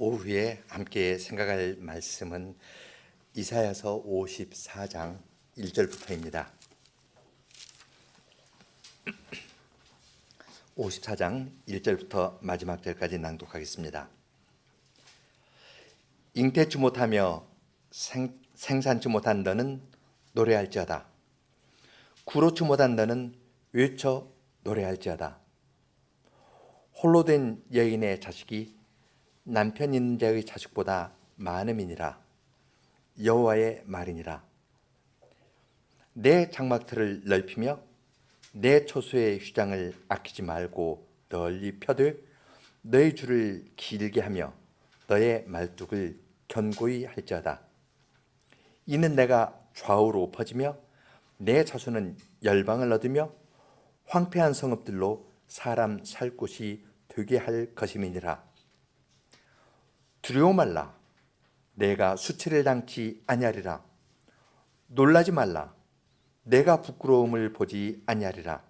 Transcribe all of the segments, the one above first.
오후에 함께 생각할 말씀은 이사야서 54장 1절부터입니다. 54장 1절부터 마지막 절까지 낭독하겠습니다. 잉태치 못하며 생산치 못한 너는 노래할지어다. 구로치 못한 너는 외쳐 노래할지어다. 홀로 된 여인의 자식이 남편 있는 자의 자식보다 많음이니라. 여호와의 말이니라. 내 장막틀을 넓히며 내 초소의 휴장을 아끼지 말고 널리 펴들 너의 줄을 길게 하며 너의 말뚝을 견고히 할지어다. 이는 내가 좌우로 퍼지며 내 자손은 열방을 얻으며 황폐한 성읍들로 사람 살 곳이 되게 할 것임이니라. 두려워 말라. 내가 수치를 당치 아니하리라. 놀라지 말라. 내가 부끄러움을 보지 아니하리라.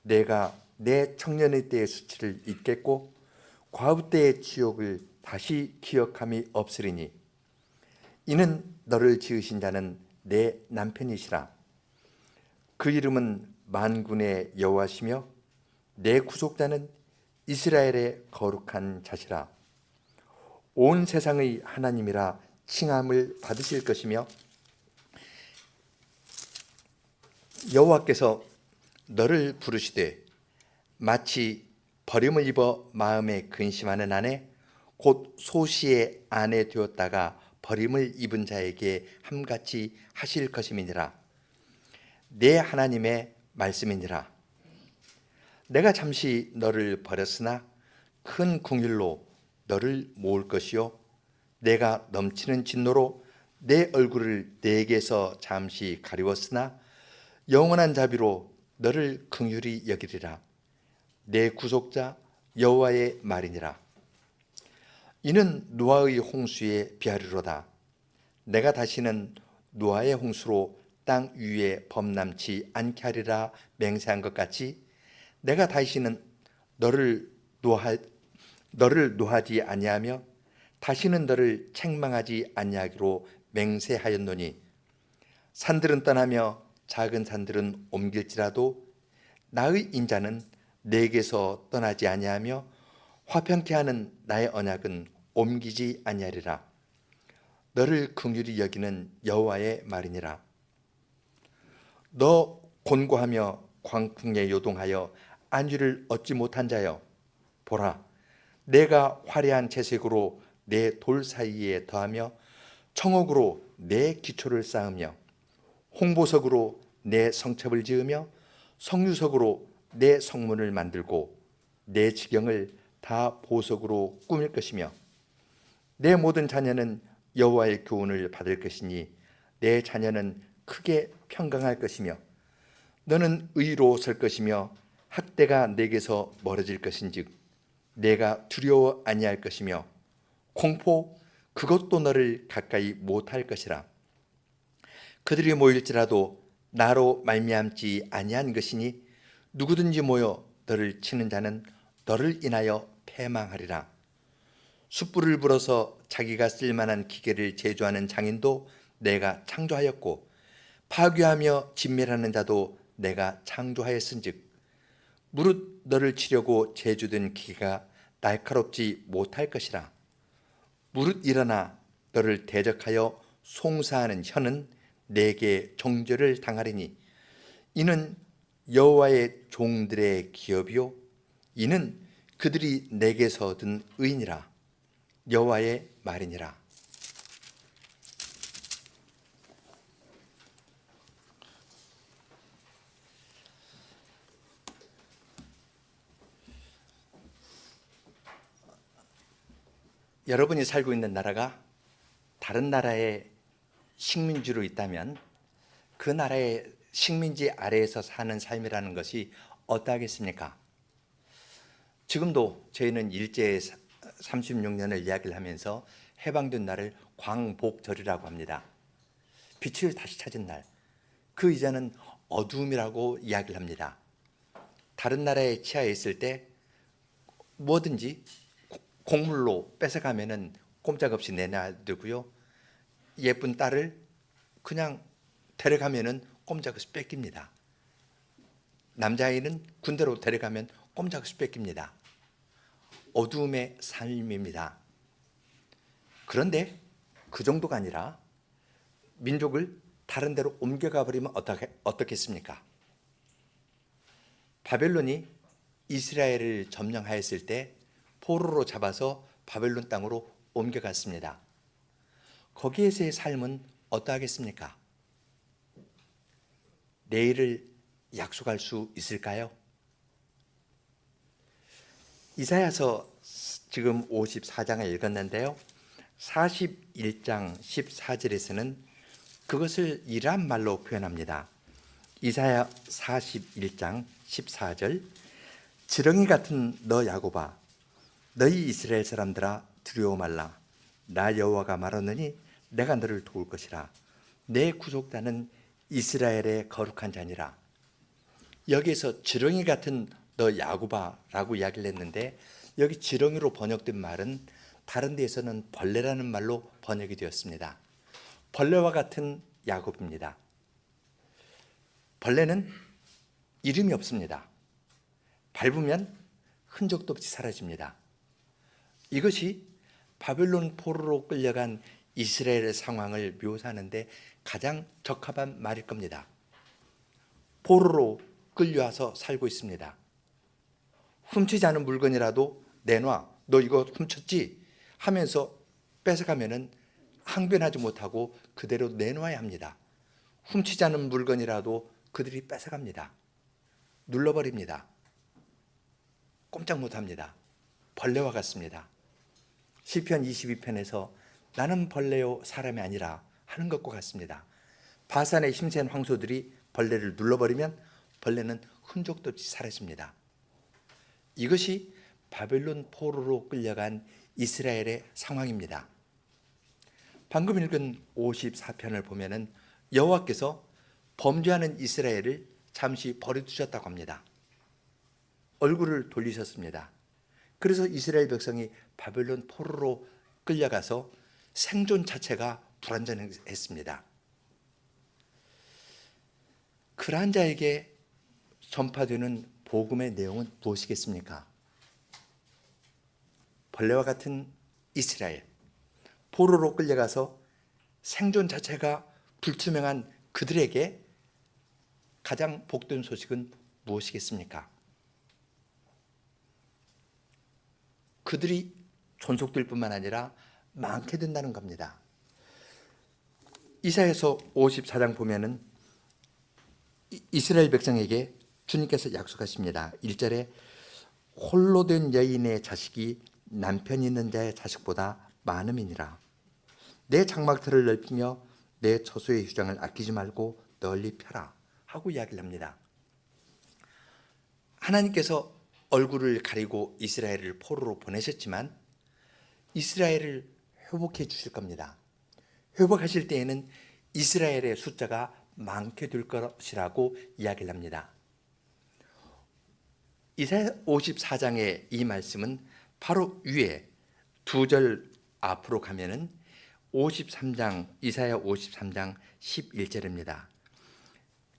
내가 내 청년의 때의 수치를 잊겠고 과부 때의 치욕을 다시 기억함이 없으리니 이는 너를 지으신 자는 내 남편이시라. 그 이름은 만군의 여호와시며 내 구속자는 이스라엘의 거룩한 자시라. 온 세상의 하나님이라 칭함을 받으실 것이며 여호와께서 너를 부르시되 마치 버림을 입어 마음에 근심하는 아내 곧 소시의 아내 되었다가 버림을 입은 자에게 함같이 하실 것임이니라. 내 하나님의 말씀이니라. 내가 잠시 너를 버렸으나 큰 긍휼로 너를 모을 것이요 내가 넘치는 진노로 내 얼굴을 내게서 잠시 가리웠으나 영원한 자비로 너를 긍휼히 여기리라. 내 구속자 여호와의 말이니라. 이는 노아의 홍수에 비하리로다. 내가 다시는 노아의 홍수로 땅 위에 범람치 않게 하리라 맹세한 것 같이 내가 다시는 너를 노하지 아니하며 다시는 너를 책망하지 아니하기로 맹세하였노니 산들은 떠나며 작은 산들은 옮길지라도 나의 인자는 내게서 떠나지 아니하며 화평케 하는 나의 언약은 옮기지 아니하리라. 너를 긍휼히 여기는 여호와의 말이니라. 너 곤고하며 광풍에 요동하여 안위를 얻지 못한 자여 보라, 내가 화려한 채색으로 내 돌 사이에 더하며 청옥으로 내 기초를 쌓으며 홍보석으로 내 성첩을 지으며 성유석으로 내 성문을 만들고 내 지경을 다 보석으로 꾸밀 것이며 내 모든 자녀는 여호와의 교훈을 받을 것이니 내 자녀는 크게 평강할 것이며 너는 의로 설 것이며 학대가 내게서 멀어질 것인즉 내가 두려워 아니할 것이며 공포 그것도 너를 가까이 못할 것이라. 그들이 모일지라도 나로 말미암지 아니한 것이니 누구든지 모여 너를 치는 자는 너를 인하여 패망하리라. 숯불을 불어서 자기가 쓸만한 기계를 제조하는 장인도 내가 창조하였고 파괴하며 진멸하는 자도 내가 창조하였은즉 무릇 너를 치려고 제조된 기계가 날카롭지 못할 것이라. 무릇 일어나 너를 대적하여 송사하는 혀는 내게 정죄를 당하리니 이는 여호와의 종들의 기업이요 이는 그들이 내게서 얻은 의니라. 여호와의 말이니라. 여러분이 살고 있는 나라가 다른 나라의 식민지로 있다면 그 나라의 식민지 아래에서 사는 삶이라는 것이 어떠하겠습니까? 지금도 저희는 일제 36년을 이야기를 하면서 해방된 날을 광복절이라고 합니다. 빛을 다시 찾은 날, 그 이전은 어두움이라고 이야기를 합니다. 다른 나라의 치하에 있을 때 뭐든지 곡물로 뺏어가면은 꼼짝없이 내놔두고요. 예쁜 딸을 그냥 데려가면은 꼼짝없이 뺏깁니다. 남자아이는 군대로 데려가면 꼼짝없이 뺏깁니다. 어두움의 삶입니다. 그런데 그 정도가 아니라 민족을 다른 데로 옮겨가 버리면 어떻겠습니까? 바벨론이 이스라엘을 점령하였을 때 포로로 잡아서 바벨론 땅으로 옮겨갔습니다. 거기에서의 삶은 어떠하겠습니까? 내일을 약속할 수 있을까요? 이사야서 지금 54장을 읽었는데요. 41장 14절에서는 그것을 이러한 말로 표현합니다. 이사야 41장 14절, 지렁이 같은 너 야곱아, 너희 이스라엘 사람들아 두려워 말라. 나 여호와가 말하느니 내가 너를 도울 것이라. 내 구속자는 이스라엘의 거룩한 자니라. 여기에서 지렁이 같은 너 야곱아라고 이야기를 했는데, 여기 지렁이로 번역된 말은 다른 데에서는 벌레라는 말로 번역이 되었습니다. 벌레와 같은 야곱입니다. 벌레는 이름이 없습니다. 밟으면 흔적도 없이 사라집니다. 이것이 바벨론 포로로 끌려간 이스라엘의 상황을 묘사하는데 가장 적합한 말일 겁니다. 포로로 끌려와서 살고 있습니다. 훔치지 않은 물건이라도 내놔, 너 이거 훔쳤지? 하면서 뺏어가면은 항변하지 못하고 그대로 내놔야 합니다. 훔치지 않은 물건이라도 그들이 뺏어갑니다. 눌러버립니다. 꼼짝 못합니다. 벌레와 같습니다. 시편 22편에서 나는 벌레요 사람이 아니라 하는 것과 같습니다. 바산의 힘센 황소들이 벌레를 눌러버리면 벌레는 흔적도 없이 사라집니다. 이것이 바벨론 포로로 끌려간 이스라엘의 상황입니다. 방금 읽은 54편을 보면은 여호와께서 범죄하는 이스라엘을 잠시 버려두셨다고 합니다. 얼굴을 돌리셨습니다. 그래서 이스라엘 백성이 바벨론 포로로 끌려가서 생존 자체가 불완전했습니다. 그러한 자에게 전파되는 복음의 내용은 무엇이겠습니까? 벌레와 같은 이스라엘, 포로로 끌려가서 생존 자체가 불투명한 그들에게 가장 복된 소식은 무엇이겠습니까? 그들이 존속될 뿐만 아니라 많게 된다는 겁니다. 이사야서 54장 보면은 이스라엘 백성에게 주님께서 약속하십니다. 1절에 홀로 된 여인의 자식이 남편 있는 자의 자식보다 많음이니라. 내 장막틀을 넓히며 내 처소의 휴장을 아끼지 말고 널리 펴라 하고 이야기를 합니다. 하나님께서 얼굴을 가리고 이스라엘을 포로로 보내셨지만 이스라엘을 회복해 주실 겁니다. 회복하실 때에는 이스라엘의 숫자가 많게 될 것이라고 이야기를 합니다. 이사야 54장의 이 말씀은 바로 위에 두 절 앞으로 가면은 53장, 이사야 53장 11절입니다.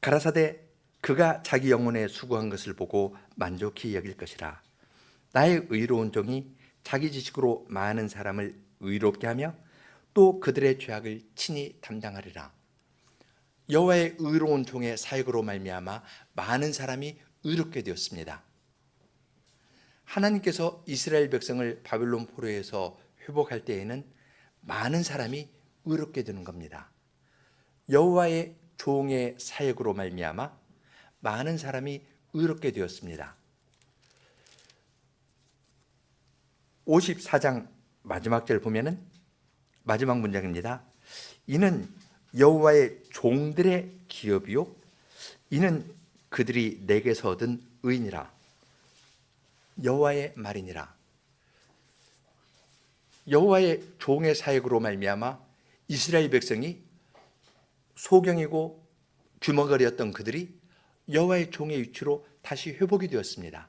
가라사대 그가 자기 영혼에 수고한 것을 보고 만족히 여길 것이라. 나의 의로운 종이 자기 지식으로 많은 사람을 의롭게 하며 또 그들의 죄악을 친히 담당하리라. 여호와의 의로운 종의 사역으로 말미암아 많은 사람이 의롭게 되었습니다. 하나님께서 이스라엘 백성을 바벨론 포로에서 회복할 때에는 많은 사람이 의롭게 되는 겁니다. 여호와의 종의 사역으로 말미암아 많은 사람이 의롭게 되었습니다. 54장 마지막 절 보면은 마지막 문장입니다. 이는 여호와의 종들의 기업이요 이는 그들이 내게서 얻은 의니라. 여호와의 말이니라. 여호와의 종의 사역으로 말미암아 이스라엘 백성이 소경이고 규머거리였던 그들이 여호와의 종의 위치로 다시 회복이 되었습니다.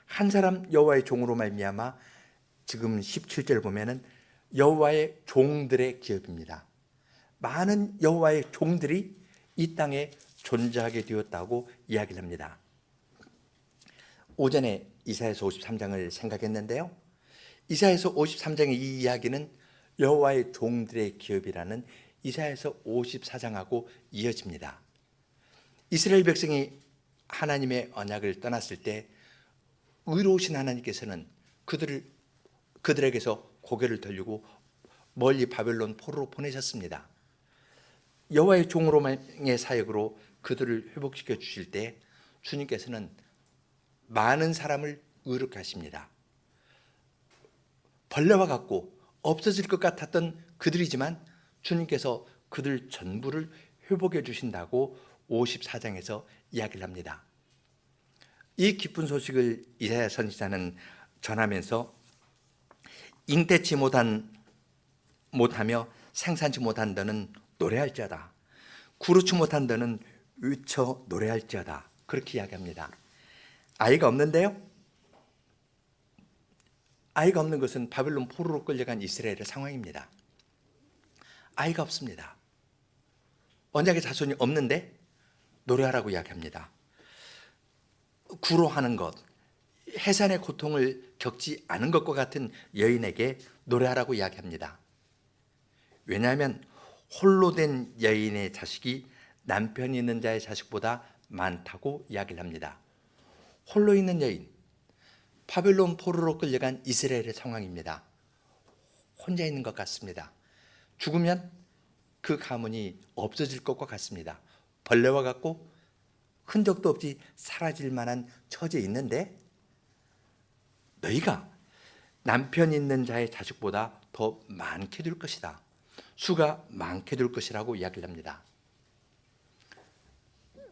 한 사람 여호와의 종으로 말미암아 지금 17절 보면은 여호와의 종들의 기업입니다. 많은 여호와의 종들이 이 땅에 존재하게 되었다고 이야기를 합니다. 오전에 이사야서 53장을 생각했는데요. 이사야서 53장의 이 이야기는 여호와의 종들의 기업이라는 이사야서 54장하고 이어집니다. 이스라엘 백성이 하나님의 언약을 떠났을 때 의로우신 하나님께서는 그들에게서 고개를 돌리고 멀리 바벨론 포로로 보내셨습니다. 여호와의 종으로의 사역으로 그들을 회복시켜 주실 때 주님께서는 많은 사람을 의롭게 하십니다. 벌레와 같고 없어질 것 같았던 그들이지만 주님께서 그들 전부를 회복해 주신다고 54장에서 이야기를 합니다. 이 기쁜 소식을 이사야 선지자는 전하면서 잉태치 못하며 생산치 못한 너는 노래할지어다. 구르치 못한 너는 외쳐 노래할지어다. 그렇게 이야기합니다. 아이가 없는데요. 아이가 없는 것은 바벨론 포로로 끌려간 이스라엘의 상황입니다. 아이가 없습니다. 언약의 자손이 없는데 노래하라고 이야기합니다. 구로하는 것, 해산의 고통을 겪지 않은 것과 같은 여인에게 노래하라고 이야기합니다. 왜냐하면 홀로 된 여인의 자식이 남편이 있는 자의 자식보다 많다고 이야기를 합니다. 홀로 있는 여인, 바벨론 포로로 끌려간 이스라엘의 상황입니다. 혼자 있는 것 같습니다. 죽으면 그 가문이 없어질 것과 같습니다. 벌레와 같고 흔적도 없이 사라질 만한 처지에 있는데 너희가 남편 있는 자의 자식보다 더 많게 될 것이다. 수가 많게 될 것이라고 이야기를 합니다.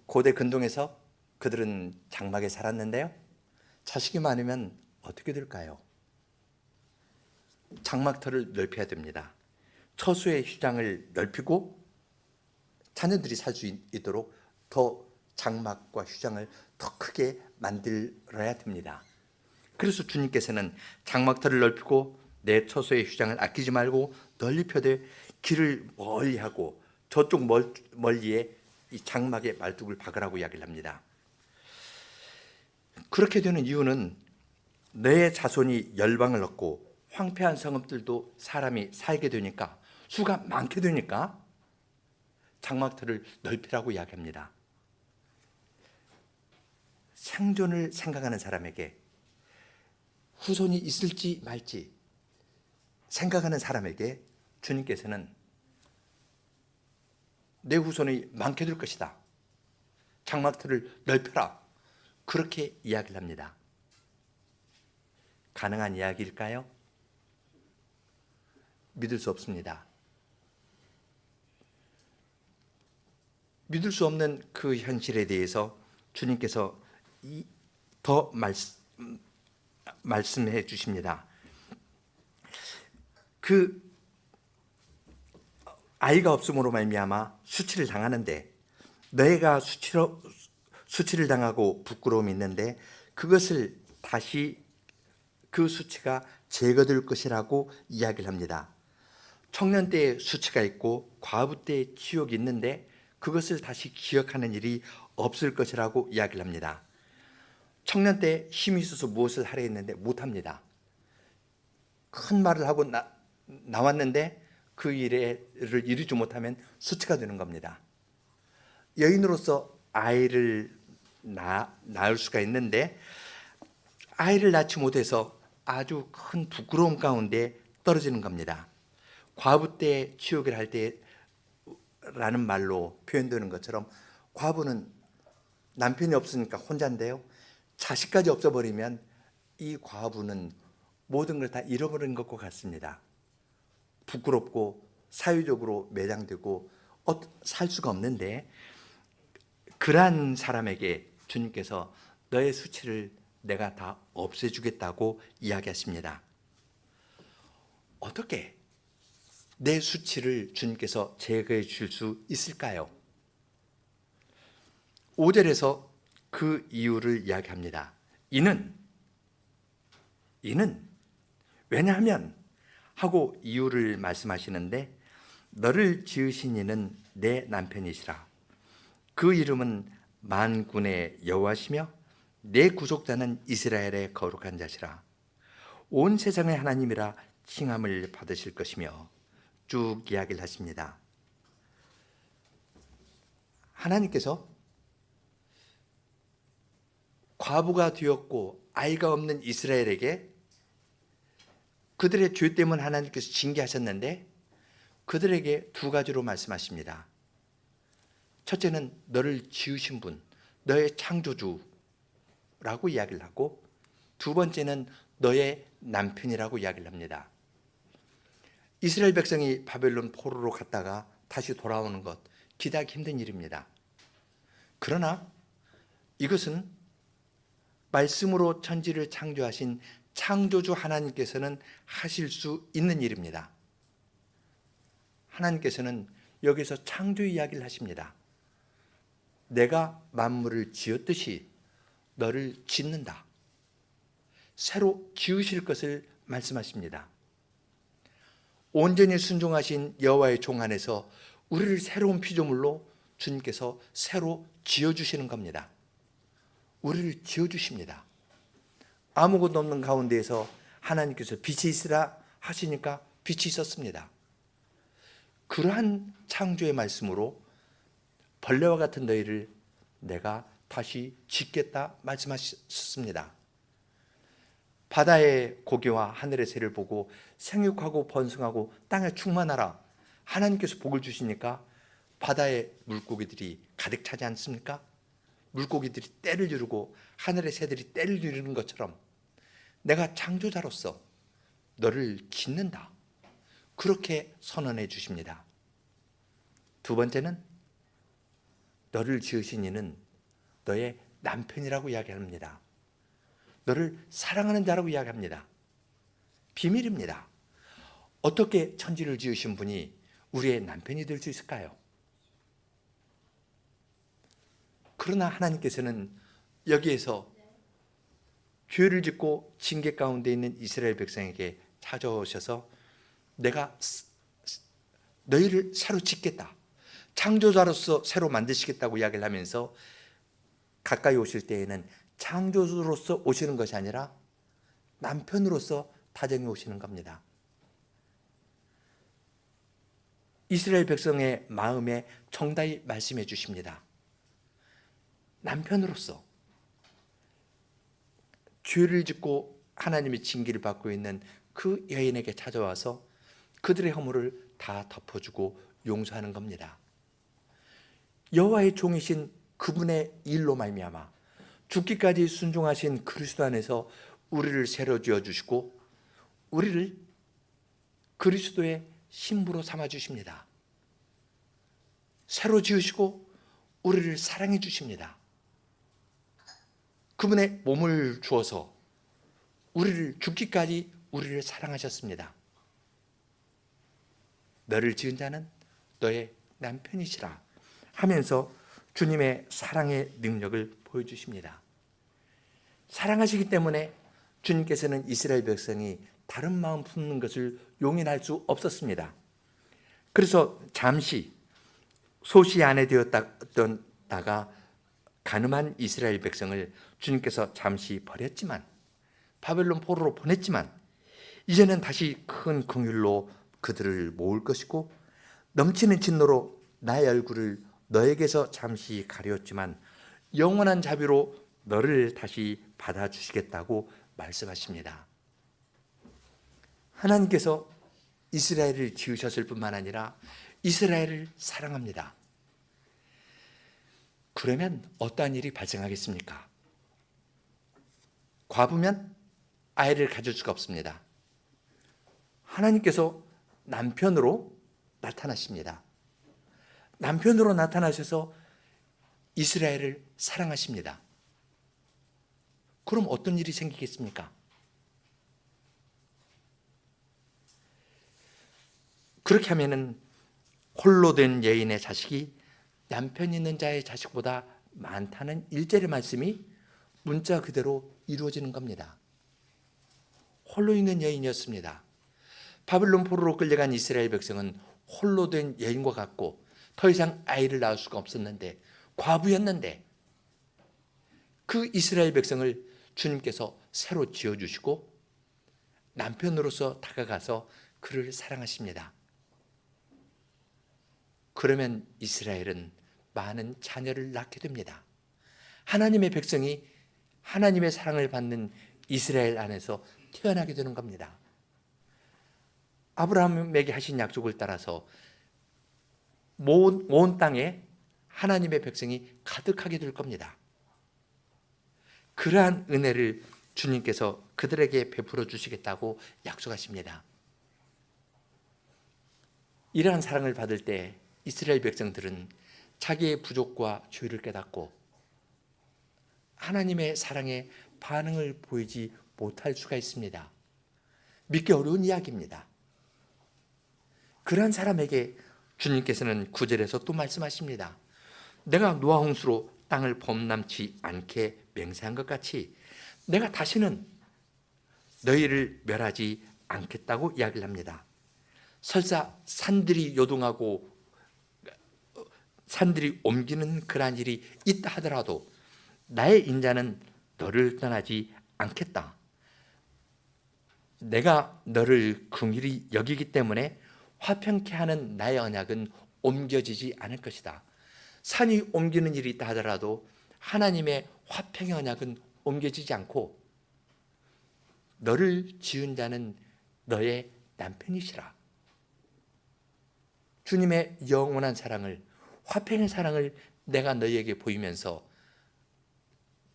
고대 근동에서 그들은 장막에 살았는데요. 자식이 많으면 어떻게 될까요? 장막터를 넓혀야 됩니다. 처소의 휴장을 넓히고 자녀들이 살 수 있도록 더 장막과 휴장을 더 크게 만들어야 됩니다. 그래서 주님께서는 장막터를 넓히고 내 처소의 휴장을 아끼지 말고 널리 펴되 길을 멀리하고 저쪽 멀리에 이 장막에 말뚝을 박으라고 이야기를 합니다. 그렇게 되는 이유는 내 자손이 열방을 얻고 황폐한 성읍들도 사람이 살게 되니까 수가 많게 되니까 장막터를 넓히라고 이야기합니다. 생존을 생각하는 사람에게 후손이 있을지 말지 생각하는 사람에게 주님께서는 내 후손이 많게 될 것이다. 장막터를 넓혀라. 그렇게 이야기를 합니다. 가능한 이야기일까요? 믿을 수 없습니다. 믿을 수 없는 그 현실에 대해서 주님께서 더 말씀해 주십니다. 그 아이가 없음으로 말미암아 수치를 당하는데 너희가 수치를 당하고 부끄러움이 있는데 그것을 다시 그 수치가 제거될 것이라고 이야기를 합니다. 청년 때에 수치가 있고 과부 때에 치욕이 있는데 그것을 다시 기억하는 일이 없을 것이라고 이야기를 합니다. 청년 때 힘이 있어서 무엇을 하려 했는데 못합니다. 큰 말을 하고 나왔는데 그 일을 이루지 못하면 수치가 되는 겁니다. 여인으로서 아이를 낳을 수가 있는데 아이를 낳지 못해서 아주 큰 부끄러움 가운데 떨어지는 겁니다. 과부 때 치욕을 할 때라는 말로 표현되는 것처럼 과부는 남편이 없으니까 혼자인데요. 자식까지 없어버리면 이 과부는 모든 걸 다 잃어버린 것과 같습니다. 부끄럽고 사회적으로 매장되고 살 수가 없는데 그러한 사람에게 주님께서 너의 수치를 내가 다 없애주겠다고 이야기하십니다. 어떻게 내 수치를 주님께서 제거해 줄 수 있을까요? 5절에서 그 이유를 이야기합니다. 이는 왜냐하면 하고 이유를 말씀하시는데, 너를 지으신 이는 내 남편이시라. 그 이름은 만군의 여호와시며 내 구속자는 이스라엘의 거룩한 자시라. 온 세상의 하나님이라 칭함을 받으실 것이며, 쭉 이야기를 하십니다. 하나님께서 과부가 되었고 아이가 없는 이스라엘에게 그들의 죄 때문에 하나님께서 징계하셨는데, 그들에게 두 가지로 말씀하십니다. 첫째는 너를 지으신 분, 너의 창조주라고 이야기를 하고, 두 번째는 너의 남편이라고 이야기를 합니다. 이스라엘 백성이 바벨론 포로로 갔다가 다시 돌아오는 것, 기대하기 힘든 일입니다. 그러나 이것은 말씀으로 천지를 창조하신 창조주 하나님께서는 하실 수 있는 일입니다. 하나님께서는 여기서 창조 이야기를 하십니다. 내가 만물을 지었듯이 너를 짓는다. 새로 지으실 것을 말씀하십니다. 온전히 순종하신 여호와의 종 안에서 우리를 새로운 피조물로 주님께서 새로 지어주시는 겁니다. 우리를 지어주십니다. 아무것도 없는 가운데에서 하나님께서 빛이 있으라 하시니까 빛이 있었습니다. 그러한 창조의 말씀으로 벌레와 같은 너희를 내가 다시 짓겠다 말씀하셨습니다. 바다의 고기와 하늘의 새를 보고 생육하고 번성하고 땅에 충만하라. 하나님께서 복을 주시니까 바다의 물고기들이 가득 차지 않습니까? 물고기들이 떼를 이루고 하늘의 새들이 떼를 이루는 것처럼 내가 창조자로서 너를 짓는다. 그렇게 선언해 주십니다. 두 번째는 너를 지으신 이는 너의 남편이라고 이야기합니다. 너를 사랑하는 자라고 이야기합니다. 비밀입니다. 어떻게 천지를 지으신 분이 우리의 남편이 될 수 있을까요? 그러나 하나님께서는 여기에서 죄를 짓고 징계 가운데 있는 이스라엘 백성에게 찾아오셔서 내가 너희를 새로 짓겠다, 창조자로서 새로 만드시겠다고 이야기를 하면서 가까이 오실 때에는 창조주로서 오시는 것이 아니라 남편으로서 다정히 오시는 겁니다. 이스라엘 백성의 마음에 정답히 말씀해 주십니다. 남편으로서 죄를 짓고 하나님의 징계를 받고 있는 그 여인에게 찾아와서 그들의 허물을 다 덮어주고 용서하는 겁니다. 여호와의 종이신 그분의 일로 말미암아 죽기까지 순종하신 그리스도 안에서 우리를 새로 지어주시고 우리를 그리스도의 신부로 삼아주십니다. 새로 지으시고 우리를 사랑해 주십니다. 그분의 몸을 주어서 우리를 죽기까지 우리를 사랑하셨습니다. 너를 지은 자는 너의 남편이시라 하면서 주님의 사랑의 능력을 보여주십니다. 사랑하시기 때문에 주님께서는 이스라엘 백성이 다른 마음 품는 것을 용인할 수 없었습니다. 그래서 잠시 소시 아내 되었다가 가늠한 이스라엘 백성을 주님께서 잠시 버렸지만, 바벨론 포로로 보냈지만 이제는 다시 큰 긍휼로 그들을 모을 것이고 넘치는 진노로 나의 얼굴을 너에게서 잠시 가렸지만 영원한 자비로 너를 다시 받아주시겠다고 말씀하십니다. 하나님께서 이스라엘을 지으셨을 뿐만 아니라 이스라엘을 사랑합니다. 그러면 어떠한 일이 발생하겠습니까? 과부면 아이를 가질 수가 없습니다. 하나님께서 남편으로 나타나십니다. 남편으로 나타나셔서 이스라엘을 사랑하십니다. 그럼 어떤 일이 생기겠습니까? 그렇게 하면은 홀로 된 여인의 자식이 남편 있는 자의 자식보다 많다는 1절의 말씀이 문자 그대로 이루어지는 겁니다. 홀로 있는 여인이었습니다. 바벨론 포로로 끌려간 이스라엘 백성은 홀로 된 여인과 같고 더 이상 아이를 낳을 수가 없었는데, 과부였는데, 그 이스라엘 백성을 주님께서 새로 지어주시고 남편으로서 다가가서 그를 사랑하십니다. 그러면 이스라엘은 많은 자녀를 낳게 됩니다. 하나님의 백성이 하나님의 사랑을 받는 이스라엘 안에서 태어나게 되는 겁니다. 아브라함에게 하신 약속을 따라서 온 땅에 하나님의 백성이 가득하게 될 겁니다. 그러한 은혜를 주님께서 그들에게 베풀어 주시겠다고 약속하십니다. 이러한 사랑을 받을 때 이스라엘 백성들은 자기의 부족과 죄를 깨닫고 하나님의 사랑에 반응을 보이지 못할 수가 있습니다. 믿기 어려운 이야기입니다. 그러한 사람에게 주님께서는 9절에서 또 말씀하십니다. 내가 노아 홍수로 땅을 범람치 않게 맹세한 것 같이 내가 다시는 너희를 멸하지 않겠다고 이야기를 합니다. 설사 산들이 요동하고 산들이 옮기는 그러한 일이 있다 하더라도 나의 인자는 너를 떠나지 않겠다. 내가 너를 긍휼히 여기기 때문에 화평케 하는 나의 언약은 옮겨지지 않을 것이다. 산이 옮기는 일이 있다 하더라도 하나님의 화평의 언약은 옮겨지지 않고 너를 지은 자는 너의 남편이시라. 주님의 영원한 사랑을, 화평의 사랑을 내가 너희에게 보이면서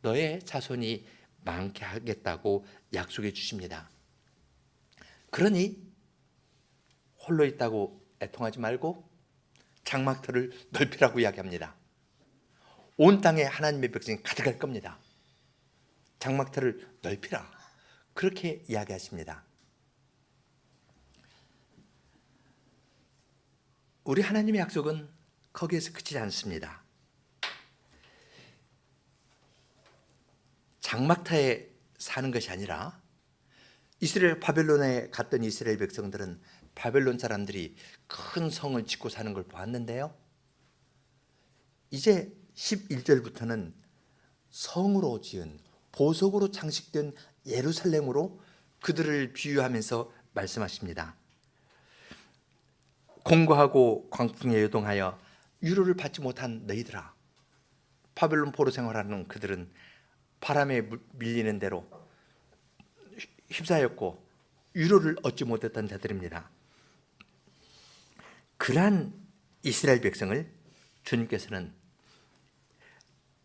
너의 자손이 많게 하겠다고 약속해 주십니다. 그러니 홀로 있다고 애통하지 말고 장막터를 넓히라고 이야기합니다. 온 땅에 하나님의 백성이 가득할 겁니다. 장막터를 넓히라, 그렇게 이야기하십니다. 우리 하나님의 약속은 거기에서 그치지 않습니다. 장막터에 사는 것이 아니라 이스라엘 바벨론에 갔던 이스라엘 백성들은 바벨론 사람들이 큰 성을 짓고 사는 걸 보았는데요, 이제 11절부터는 성으로 지은 보석으로 장식된 예루살렘으로 그들을 비유하면서 말씀하십니다. 공고하고 광풍에 요동하여 위로를 받지 못한 너희들아, 바벨론 포로 생활하는 그들은 바람에 밀리는 대로 휩싸였고 위로를 얻지 못했던 자들입니다. 그러한 이스라엘 백성을 주님께서는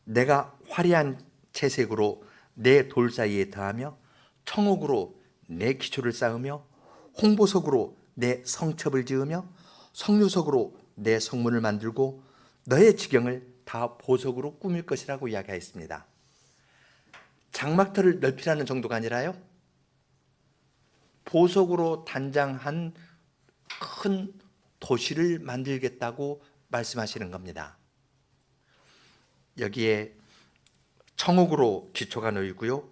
내가 화려한 채색으로 내 돌 사이에 더하며 청옥으로 내 기초를 쌓으며 홍보석으로 내 성첩을 지으며 성류석으로 내 성문을 만들고 너의 지경을 다 보석으로 꾸밀 것이라고 이야기하였습니다. 장막터를 넓히라는 정도가 아니라요, 보석으로 단장한 큰 도시를 만들겠다고 말씀하시는 겁니다. 여기에 청옥으로 기초가 놓이고요,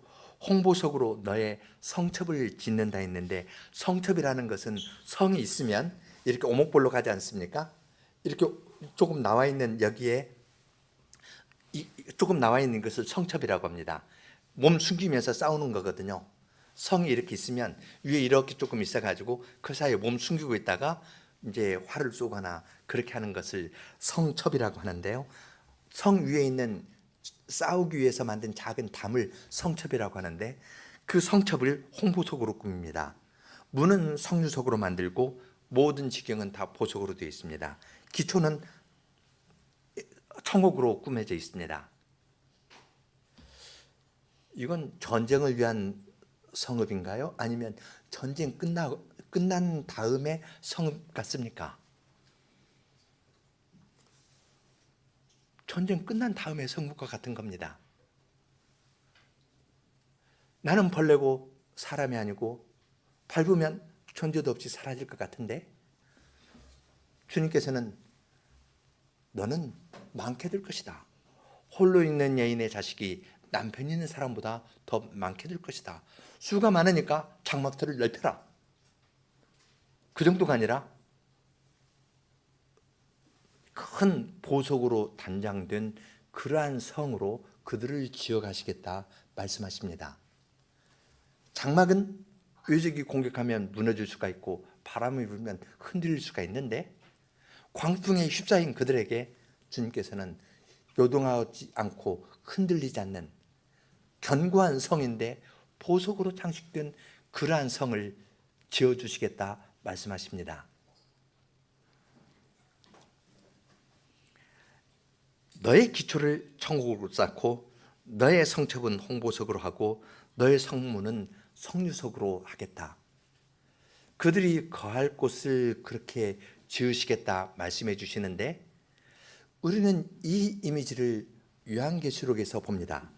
홍보석으로 너의 성첩을 짓는다 했는데, 성첩이라는 것은 성이 있으면 이렇게 오목볼로 가지 않습니까? 이렇게 조금 나와 있는, 여기에 조금 나와 있는 것을 성첩이라고 합니다. 몸 숨기면서 싸우는 거거든요. 성이 이렇게 있으면 위에 이렇게 조금 있어가지고 그 사이에 몸 숨기고 있다가 이제 활을 쏘거나 그렇게 하는 것을 성첩이라고 하는데요, 성 위에 있는 싸우기 위해서 만든 작은 담을 성첩이라고 하는데, 그 성첩을 홍보석으로 꾸밉니다. 문은 성류석으로 만들고 모든 지경은 다 보석으로 되어 있습니다. 기초는 청옥으로 꾸며져 있습니다. 이건 전쟁을 위한 성읍인가요? 아니면 전쟁 끝난 다음에 성읍 같습니까? 전쟁 끝난 다음에 성읍과 같은 겁니다. 나는 벌레고 사람이 아니고 밟으면 존재도 없이 사라질 것 같은데, 주님께서는 너는 많게 될 것이다. 홀로 있는 여인의 자식이 남편 있는 사람보다 더 많게 될 것이다. 수가 많으니까 장막터를 넓혀라. 그 정도가 아니라 큰 보석으로 단장된 그러한 성으로 그들을 지어가시겠다 말씀하십니다. 장막은 외적이 공격하면 무너질 수가 있고 바람이 불면 흔들릴 수가 있는데 광풍에 휩싸인 그들에게 주님께서는 요동하지 않고 흔들리지 않는 견고한 성인데 보석으로 장식된 그러한 성을 지어주시겠다 말씀하십니다. 너의 기초를 천국으로 쌓고 너의 성첩은 홍보석으로 하고 너의 성문은 석류석으로 하겠다. 그들이 거할 곳을 그렇게 지으시겠다 말씀해 주시는데 우리는 이 이미지를 요한계시록에서 봅니다.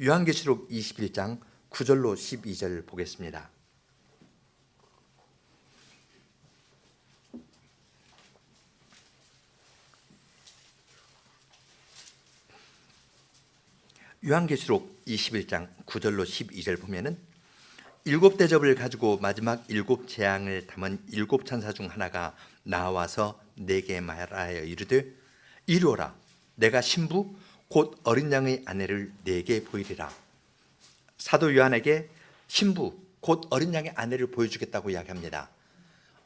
요한계시록 21장 9절로 12절 보겠습니다. 요한계시록 21장 9절로 12절 보면은 일곱 대접을 가지고 마지막 일곱 재앙을 담은 일곱 천사 중 하나가 나와서 내게 말하여 이르되 이리 오라. 내가 신부 곧 어린 양의 아내를 내게 보이리라. 사도 요한에게 신부 곧 어린 양의 아내를 보여주겠다고 이야기합니다.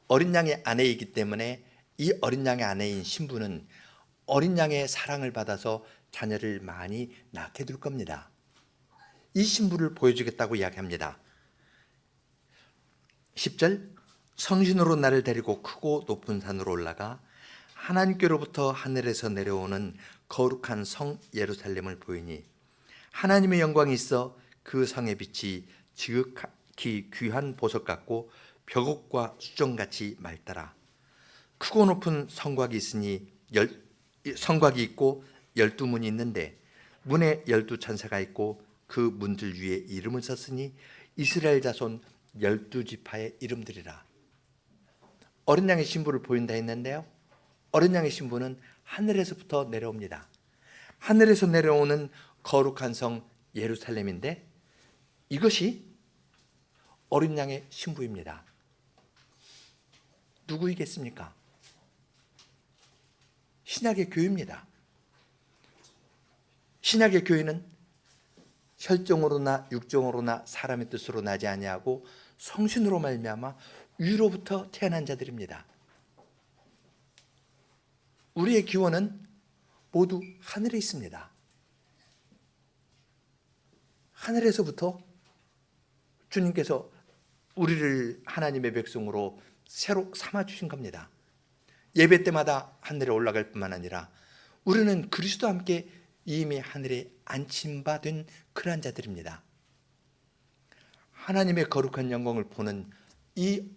어린 양의 아내이기 때문에 이 어린 양의 아내인 신부는 어린 양의 사랑을 받아서 자녀를 많이 낳게 될 겁니다. 이 신부를 보여주겠다고 이야기합니다. 10절 성신으로 나를 데리고 크고 높은 산으로 올라가 하나님께로부터 하늘에서 내려오는 거룩한 성 예루살렘을 보이니 하나님의 영광이 있어 그 성의 빛이 지극히 귀한 보석 같고 벽옥과 수정같이 맑더라. 크고 높은 성곽이 있으니 성곽이 있고 12문이 있는데 문에 12천사가 있고 그 문들 위에 이름을 썼으니 이스라엘 자손 12지파의 이름들이라. 어린 양의 신부를 보인다 했는데요, 어린 양의 신부는 하늘에서부터 내려옵니다. 하늘에서 내려오는 거룩한 성 예루살렘인데 이것이 어린 양의 신부입니다. 누구이겠습니까? 신약의 교회입니다. 신약의 교회는 혈정으로나 육정으로나 사람의 뜻으로 나지 아니하고 성신으로 말미암아 위로부터 태어난 자들입니다. 우리의 기원은 모두 하늘에 있습니다. 하늘에서부터 주님께서 우리를 하나님의 백성으로 새로 삼아주신 겁니다. 예배 때마다 하늘에 올라갈 뿐만 아니라 우리는 그리스도와 함께 이미 하늘에 안침받은 그러한 자들입니다. 하나님의 거룩한 영광을 보는 이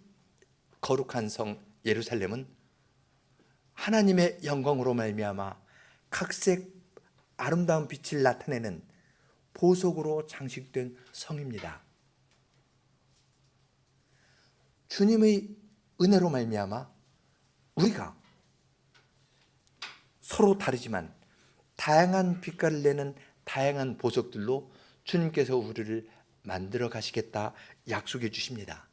거룩한 성 예루살렘은 하나님의 영광으로 말미암아 각색 아름다운 빛을 나타내는 보석으로 장식된 성입니다. 주님의 은혜로 말미암아 우리가 서로 다르지만 다양한 빛깔을 내는 다양한 보석들로 주님께서 우리를 만들어 가시겠다 약속해 주십니다.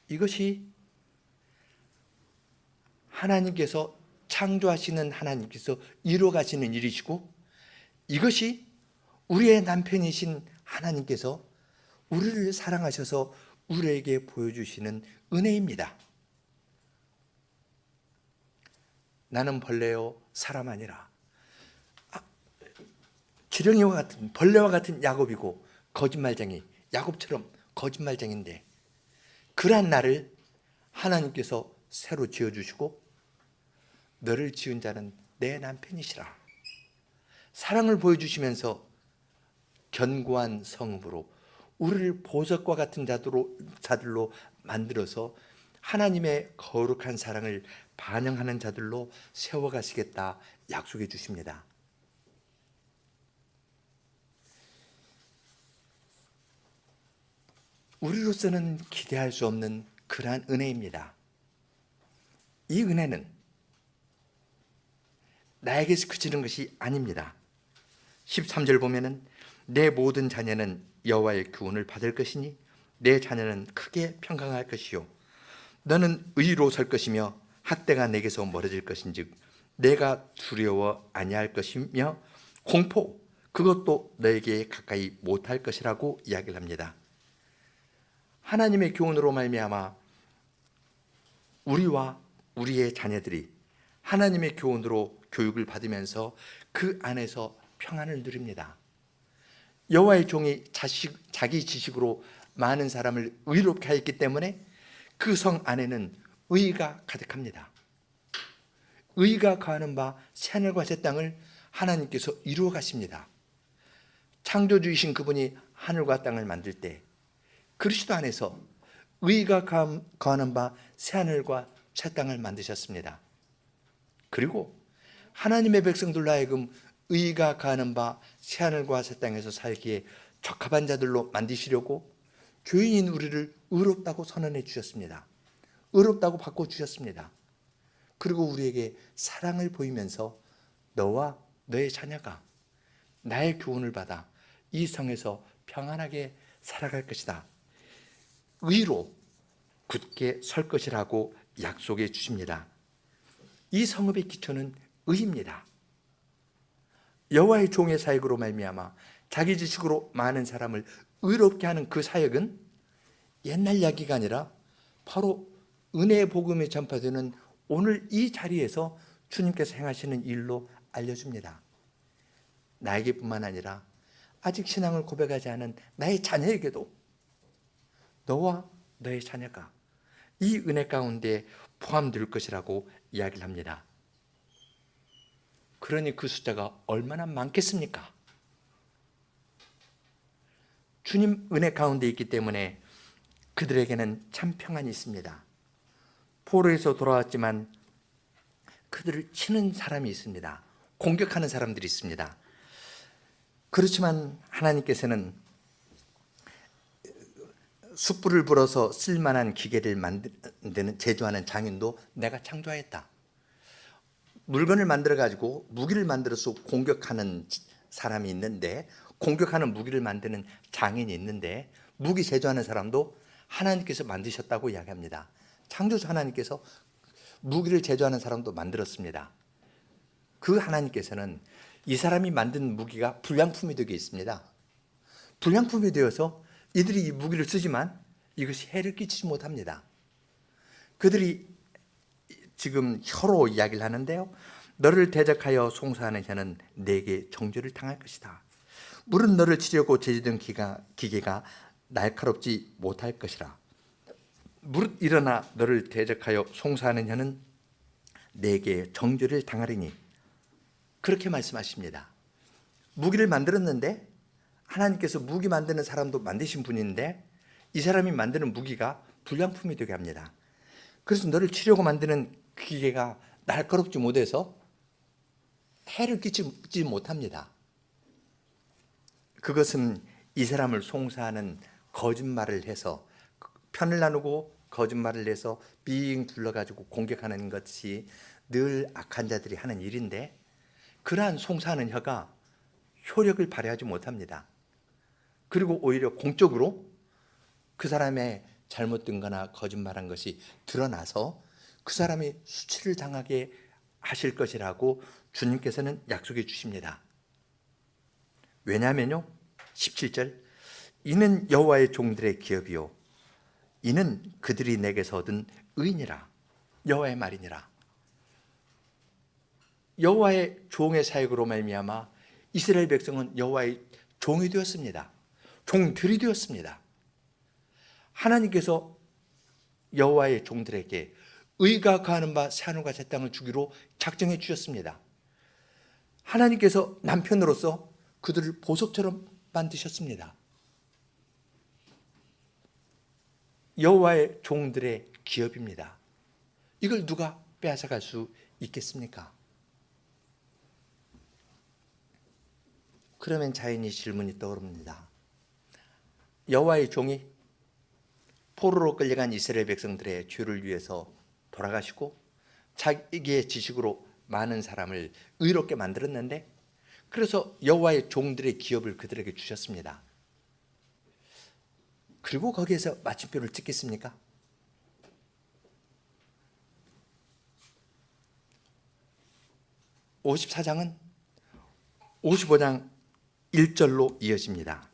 이것이 하나님께서 창조하시는 하나님께서 이루어 가시는 일이시고 이것이 우리의 남편이신 하나님께서 우리를 사랑하셔서 우리에게 보여주시는 은혜입니다. 나는 벌레요 사람 아니라. 지렁이와 같은 벌레와 같은 야곱이고 거짓말쟁이, 야곱처럼 거짓말쟁인데 그러한 나를 하나님께서 새로 지어주시고 너를 지은 자는 내 남편이시라. 사랑을 보여주시면서 견고한 성읍으로 우리를 보석과 같은 자들로 만들어서 하나님의 거룩한 사랑을 반영하는 자들로 세워가시겠다 약속해 주십니다. 우리로서는 기대할 수 없는 그러한 은혜입니다. 이 은혜는 나에게서 그치는 것이 아닙니다. 13절 보면은 내 모든 자녀는 여호와의 교훈을 받을 것이니 내 자녀는 크게 평강할 것이요 너는 의로 설 것이며 핫대가 내게서 멀어질 것인즉 내가 두려워 아니할 것이며 공포 그것도 너에게 가까이 못할 것이라고 이야기를 합니다. 하나님의 교훈으로 말미암아 우리와 우리의 자녀들이 하나님의 교훈으로 교육을 받으면서 그 안에서 평안을 누립니다. 여호와의 종이 자기 지식으로 많은 사람을 의롭게 하였기 때문에 그 성 안에는 의가 가득합니다. 의가 거하는 바 새하늘과 새 땅을 하나님께서 이루어 가십니다. 창조주이신 그분이 하늘과 땅을 만들 때 그리스도 안에서 의가 거하는 바 새하늘과 새 땅을 만드셨습니다. 그리고 하나님의 백성들로 하여금 의가 거하는 바 새하늘과 새 땅에서 살기에 적합한 자들로 만드시려고 교인인 우리를 의롭다고 선언해 주셨습니다. 의롭다고 바꿔주셨습니다. 그리고 우리에게 사랑을 보이면서 너와 너의 자녀가 나의 교훈을 받아 이 성에서 평안하게 살아갈 것이다. 의로 굳게 설 것이라고 약속해 주십니다. 이 성읍의 기초는 의입니다. 여호와의 종의 사역으로 말미암아 자기 지식으로 많은 사람을 의롭게 하는 그 사역은 옛날 이야기가 아니라 바로 은혜의 복음이 전파되는 오늘 이 자리에서 주님께서 행하시는 일로 알려줍니다. 나에게뿐만 아니라 아직 신앙을 고백하지 않은 나의 자녀에게도 너와 너의 자녀가 이 은혜 가운데 포함될 것이라고 이야기를 합니다. 그러니 그 숫자가 얼마나 많겠습니까? 주님 은혜 가운데 있기 때문에 그들에게는 참 평안이 있습니다. 포로에서 돌아왔지만 그들을 치는 사람이 있습니다. 공격하는 사람들이 있습니다. 그렇지만 하나님께서는 숯불을 불어서 쓸만한 기계를 만드는 제조하는 장인도 내가 창조하였다. 물건을 만들어 가지고 무기를 만들어서 공격하는 사람이 있는데 공격하는 무기를 만드는 장인이 있는데 무기 제조하는 사람도 하나님께서 만드셨다고 이야기합니다. 창조주 하나님께서 무기를 제조하는 사람도 만들었습니다. 그 하나님께서는 이 사람이 만든 무기가 불량품이 되게 있습니다. 불량품이 되어서 이들이 이 무기를 쓰지만 이것이 해를 끼치지 못합니다. 그들이 지금 혀로 이야기를 하는데요. 너를 대적하여 송사하는 자는 내게 정죄를 당할 것이다. 물은 너를 치려고 제지된 기계가 날카롭지 못할 것이라. 무릇 일어나 너를 대적하여 송사하는 자는 내게 정죄를 당하리니. 그렇게 말씀하십니다. 무기를 만들었는데 하나님께서 무기 만드는 사람도 만드신 분인데 이 사람이 만드는 무기가 불량품이 되게 합니다. 그래서 너를 치려고 만드는 기계가 날카롭지 못해서 해를 끼치지 못합니다. 그것은 이 사람을 송사하는 거짓말을 해서 편을 나누고 거짓말을 해서 빙 둘러가지고 공격하는 것이 늘 악한 자들이 하는 일인데 그러한 송사하는 혀가 효력을 발휘하지 못합니다. 그리고 오히려 공적으로 그 사람의 잘못된 거나 거짓말한 것이 드러나서 그 사람이 수치를 당하게 하실 것이라고 주님께서는 약속해 주십니다. 왜냐하면요 17절 이는 여호와의 종들의 기업이요 이는 그들이 내게서 얻은 의니라. 여호와의 말이니라. 여호와의 종의 사역으로 말미암아 이스라엘 백성은 여호와의 종이 되었습니다. 종들이 되었습니다. 하나님께서 여호와의 종들에게 의가 거하는 바 새하늘과 새 땅을 주기로 작정해 주셨습니다. 하나님께서 남편으로서 그들을 보석처럼 만드셨습니다. 여호와의 종들의 기업입니다. 이걸 누가 빼앗아갈 수 있겠습니까? 그러면 자연히 질문이 떠오릅니다. 여호와의 종이 포로로 끌려간 이스라엘 백성들의 죄를 위해서 돌아가시고 자기의 지식으로 많은 사람을 의롭게 만들었는데 그래서 여호와의 종들의 기업을 그들에게 주셨습니다. 그리고 거기에서 마침표를 찍겠습니까? 54장은 55장 1절로 이어집니다.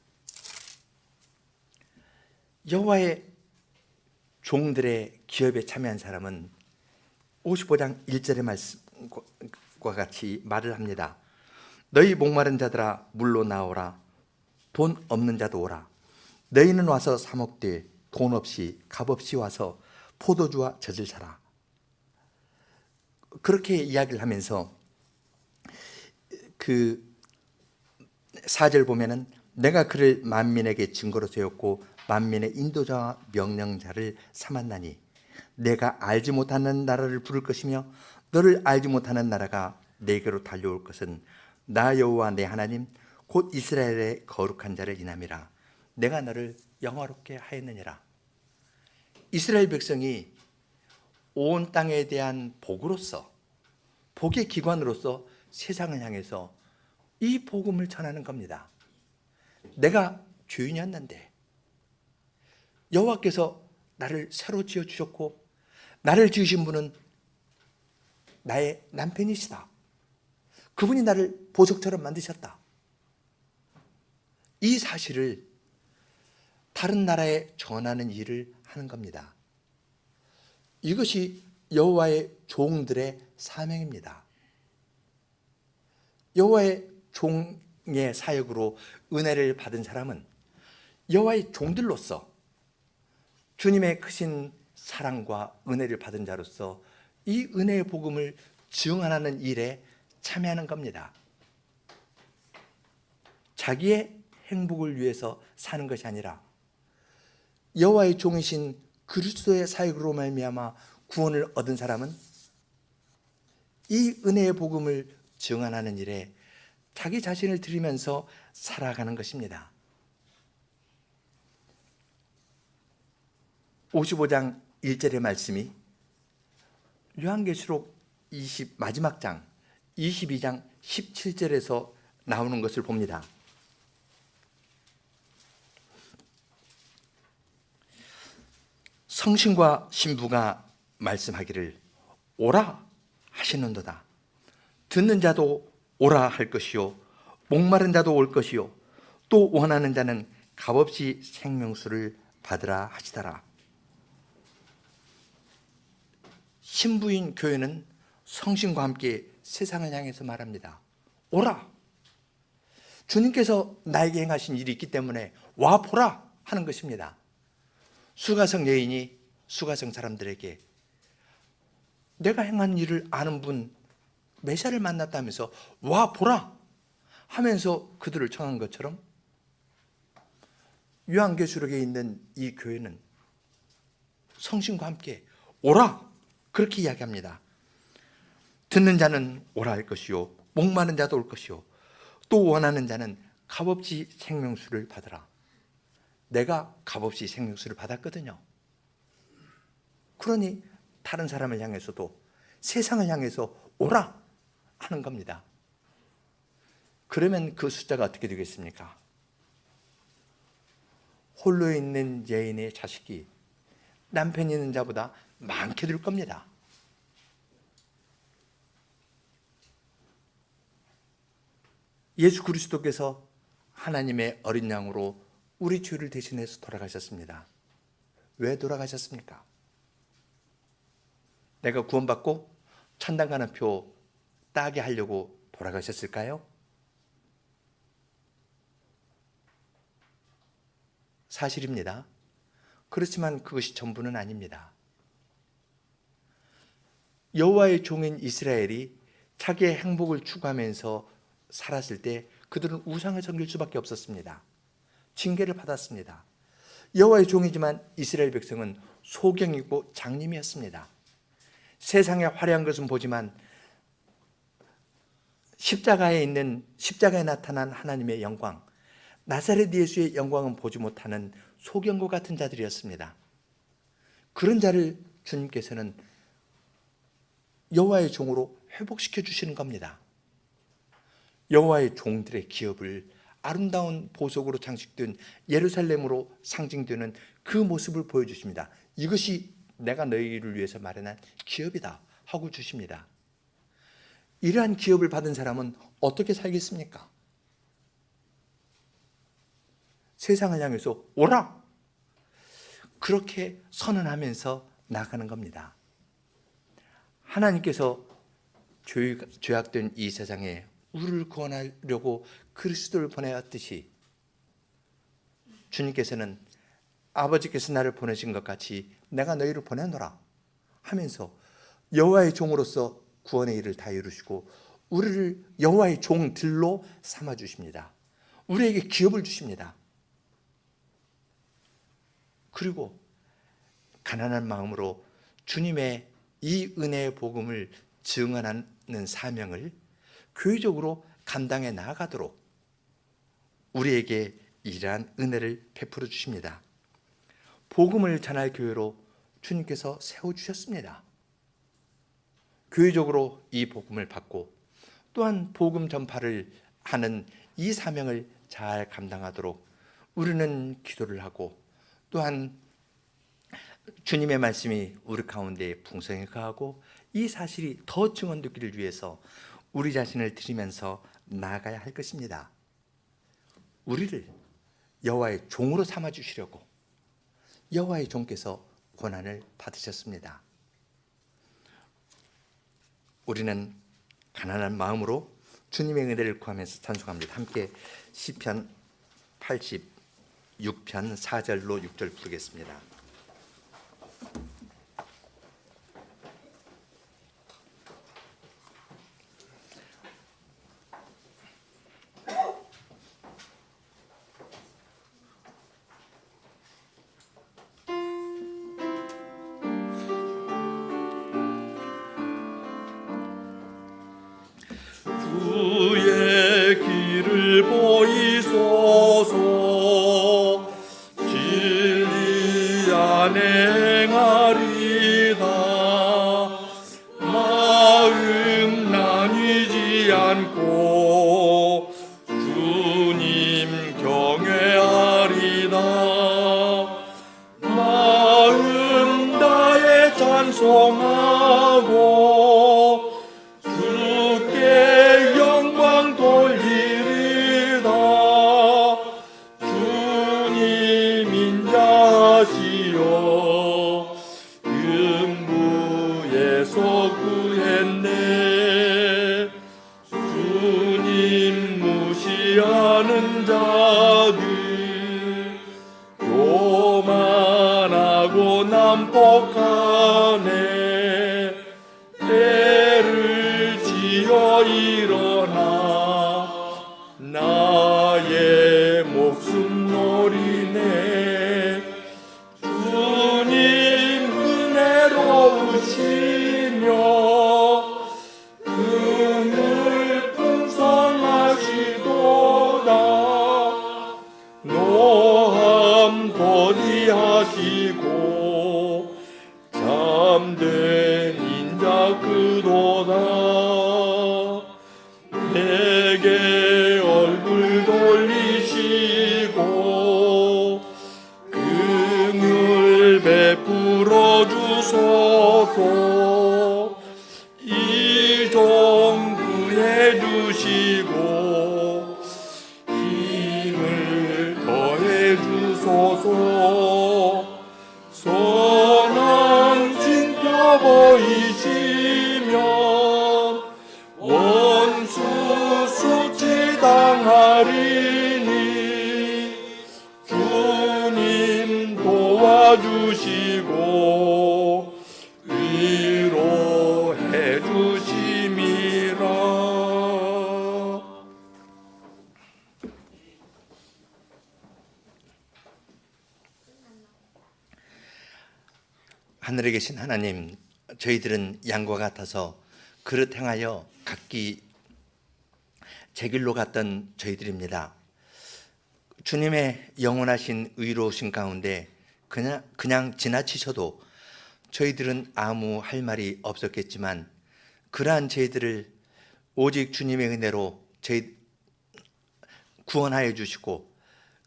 여호와의 종들의 기업에 참여한 사람은 55장 1절의 말씀과 같이 말을 합니다. 너희 목마른 자들아 물로 나오라. 돈 없는 자도 오라. 너희는 와서 사 먹되 돈 없이 값없이 와서 포도주와 젖을 사라. 그렇게 이야기를 하면서 그 4절 보면은 내가 그를 만민에게 증거로 세웠고 만민의 인도자와 명령자를 삼았나니 내가 알지 못하는 나라를 부를 것이며 너를 알지 못하는 나라가 내게로 달려올 것은 나 여호와 내 하나님 곧 이스라엘의 거룩한 자를 인함이라. 내가 너를 영화롭게 하였느니라. 이스라엘 백성이 온 땅에 대한 복으로서, 복의 기관으로서 세상을 향해서 이 복음을 전하는 겁니다. 내가 죄인이었는데 여호와께서 나를 새로 지어 주셨고 나를 지으신 분은 나의 남편이시다. 그분이 나를 보석처럼 만드셨다. 이 사실을 다른 나라에 전하는 일을 하는 겁니다. 이것이 여호와의 종들의 사명입니다. 여호와의 종의 사역으로 은혜를 받은 사람은 여호와의 종들로서 주님의 크신 사랑과 은혜를 받은 자로서 이 은혜의 복음을 증언하는 일에 참여하는 겁니다. 자기의 행복을 위해서 사는 것이 아니라 여호와의 종이신 그리스도의 사역으로 말미암아 구원을 얻은 사람은 이 은혜의 복음을 증언하는 일에 자기 자신을 드리면서 살아가는 것입니다. 55장 1절의 말씀이 요한계시록 마지막 장 22장 17절에서 나오는 것을 봅니다. 성신과 신부가 말씀하기를 오라 하시는도다. 듣는 자도 오라 할 것이요 목마른 자도 올 것이요 또 원하는 자는 값없이 생명수를 받으라 하시더라. 신부인 교회는 성신과 함께 세상을 향해서 말합니다. 오라. 주님께서 나에게 행하신 일이 있기 때문에 와 보라 하는 것입니다. 수가성 여인이 수가성 사람들에게 내가 행한 일을 아는 분 메시아를 만났다면서 와 보라 하면서 그들을 청한 것처럼 요한계시록에 있는 이 교회는 성신과 함께 오라 그렇게 이야기합니다. 듣는 자는 오라 할 것이요 목마른 자도 올 것이요 또 원하는 자는 값없이 생명수를 받으라. 내가 값없이 생명수를 받았거든요. 그러니 다른 사람을 향해서도 세상을 향해서 오라 하는 겁니다. 그러면 그 숫자가 어떻게 되겠습니까? 홀로 있는 여인의 자식이 남편이 있는 자보다 많게 될 겁니다. 예수 그리스도께서 하나님의 어린 양으로 우리 죄를 대신해서 돌아가셨습니다. 왜 돌아가셨습니까? 내가 구원받고 천당 가는 표 따게 하려고 돌아가셨을까요? 사실입니다. 그렇지만 그것이 전부는 아닙니다. 여호와의 종인 이스라엘이 자기의 행복을 추구하면서 살았을 때 그들은 우상을 섬길 수밖에 없었습니다. 징계를 받았습니다. 여호와의 종이지만 이스라엘 백성은 소경이고 장님이었습니다. 세상에 화려한 것은 보지만 십자가에 나타난 하나님의 영광, 나사렛 예수의 영광은 보지 못하는 소경과 같은 자들이었습니다. 그런 자를 주님께서는 여호와의 종으로 회복시켜 주시는 겁니다. 여호와의 종들의 기업을 아름다운 보석으로 장식된 예루살렘으로 상징되는 그 모습을 보여주십니다. 이것이 내가 너희를 위해서 마련한 기업이다 하고 주십니다. 이러한 기업을 받은 사람은 어떻게 살겠습니까? 세상을 향해서 오라! 그렇게 선언하면서 나가는 겁니다. 하나님께서 죄악된 이 세상에 우리를 구원하려고 그리스도를 보내었듯이 주님께서는 아버지께서 나를 보내신 것 같이 내가 너희를 보내노라 하면서 여호와의 종으로서 구원의 일을 다 이루시고 우리를 여호와의 종들로 삼아 주십니다. 우리에게 기업을 주십니다. 그리고 가난한 마음으로 주님의 이 은혜의 복음을 증언하는 사명을 교회적으로 감당해 나아가도록 우리에게 이러한 은혜를 베풀어 주십니다. 복음을 전할 교회로 주님께서 세워주셨습니다. 교회적으로 이 복음을 받고 또한 복음 전파를 하는 이 사명을 잘 감당하도록 우리는 기도를 하고 또한 주님의 말씀이 우리 가운데 풍성히 거하고 이 사실이 더 증언되기를 위해서 우리 자신을 드리면서 나아가야 할 것입니다. 우리를 여호와의 종으로 삼아 주시려고 여호와의 종께서 고난을 받으셨습니다. 우리는 가난한 마음으로 주님의 은혜를 구하면서 찬송합니다. 함께 시편 86편 4절로 6절 부르겠습니다. 주의 길을 보이소서 진리 안에 행하리다 마음 나뉘지 않고 주님 경외하리다 마음 다해 찬송하고 하는 자들 교만하고 난폭하네 때를 지어 일어나 나의 목숨 노리네 주님 은혜로우시며 하시고 잠든 인자 그도다 내게 얼굴 돌리시고 긍휼 베풀어 주소서 이 종 구해 주시고 힘을 더해 주소서 선한 징표 보이시면 원수 수치당하리니 주님 도와주시고 위로해 주심이라. 하늘에 계신 하나님, 저희들은 양과 같아서 그릇 행하여 각기 제 길로 갔던 저희들입니다. 주님의 영원하신 의로우신 가운데 그냥 지나치셔도 저희들은 아무 할 말이 없었겠지만 그러한 저희들을 오직 주님의 은혜로 구원하여 주시고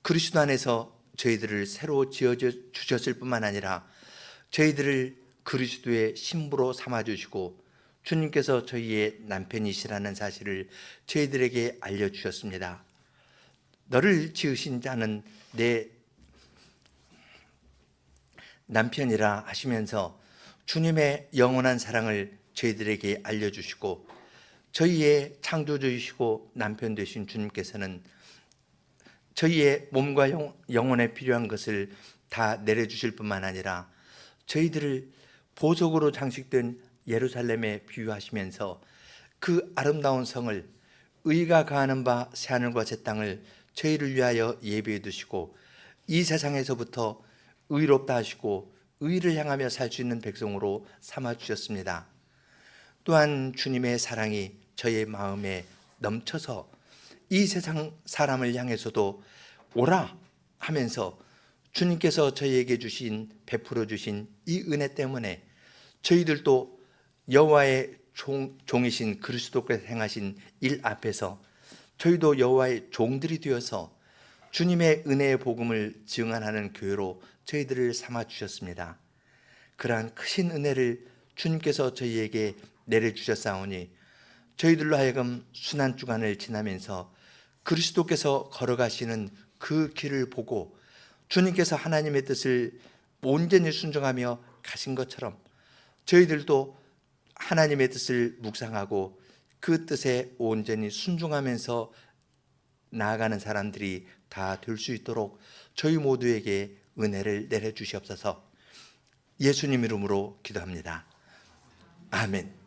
그리스도 안에서 저희들을 새로 지어 주셨을 뿐만 아니라 저희들을 그리스도의 신부로 삼아 주시고 주님께서 저희의 남편이시라는 사실을 저희들에게 알려주셨습니다. 너를 지으신 자는 내 남편이라 하시면서 주님의 영원한 사랑을 저희들에게 알려주시고 저희의 창조주이시고 남편 되신 주님께서는 저희의 몸과 영혼에 필요한 것을 다 내려주실 뿐만 아니라 저희들을 보석으로 장식된 예루살렘에 비유하시면서 그 아름다운 성을 의가 가하는 바 새하늘과 새 땅을 저희를 위하여 예비해 두시고 이 세상에서부터 의롭다 하시고 의를 향하며 살 수 있는 백성으로 삼아 주셨습니다. 또한 주님의 사랑이 저의 마음에 넘쳐서 이 세상 사람을 향해서도 오라 하면서 주님께서 저희에게 베풀어 주신 이 은혜 때문에 저희들도 여호와의 종이신 그리스도께서 행하신 일 앞에서 저희도 여호와의 종들이 되어서 주님의 은혜의 복음을 증언하는 교회로 저희들을 삼아 주셨습니다. 그러한 크신 은혜를 주님께서 저희에게 내려주셨사오니 저희들로 하여금 순한 주간을 지나면서 그리스도께서 걸어가시는 그 길을 보고 주님께서 하나님의 뜻을 온전히 순종하며 가신 것처럼 저희들도 하나님의 뜻을 묵상하고 그 뜻에 온전히 순종하면서 나아가는 사람들이 다 될 수 있도록 저희 모두에게 은혜를 내려주시옵소서. 예수님 이름으로 기도합니다. 아멘.